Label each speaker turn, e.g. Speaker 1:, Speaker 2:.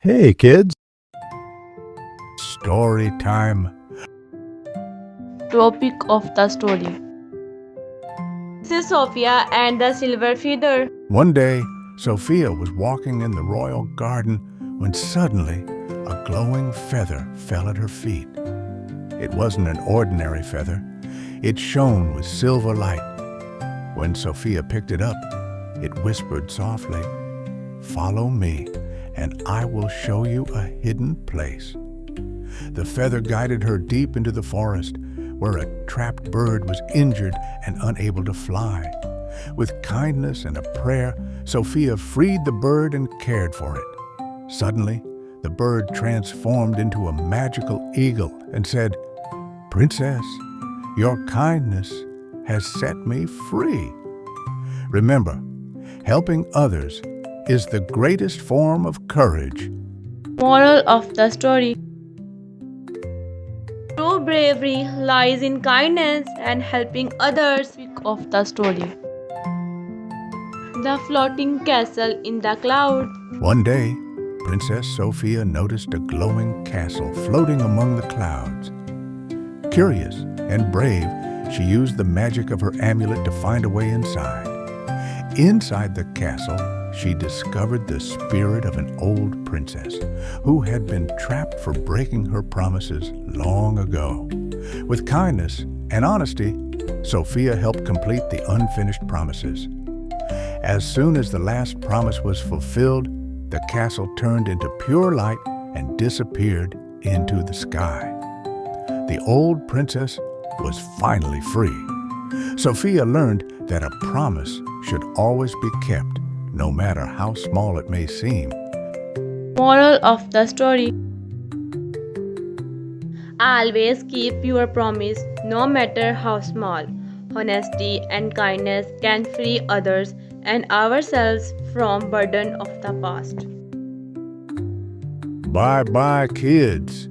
Speaker 1: Hey kids, story time.
Speaker 2: Topic of the story. This is Sofia and the silver feather.
Speaker 1: One day, Sophia was walking in the royal garden when suddenly a glowing feather fell at her feet. It wasn't an ordinary feather. It shone with silver light. When Sophia picked it up, it whispered softly, "Follow me, and I will show you a hidden place." The feather guided her deep into the forest, where a trapped bird was injured and unable to fly. With kindness and a prayer, Sophia freed the bird and cared for it. Suddenly, the bird transformed into a magical eagle and said, "Princess, your kindness has set me free." Remember, helping others is the greatest form of courage.
Speaker 2: Moral of the story. True bravery lies in kindness and helping others. Topic of the story. The floating castle in the cloud.
Speaker 1: One day, Princess Sophia noticed a glowing castle floating among the clouds. Curious and brave, she used the magic of her amulet to find a way inside. Inside the castle, she discovered the spirit of an old princess who had been trapped for breaking her promises long ago. With kindness and honesty, Sophia helped complete the unfinished promises. As soon as the last promise was fulfilled, the castle turned into pure light and disappeared into the sky. The old princess was finally free. Sophia learned that a promise should always be kept, no matter how small it may seem.
Speaker 2: Moral of the story. Always keep your promise, no matter how small. Honesty and kindness can free others and ourselves from burden of the past.
Speaker 1: Bye-bye, kids.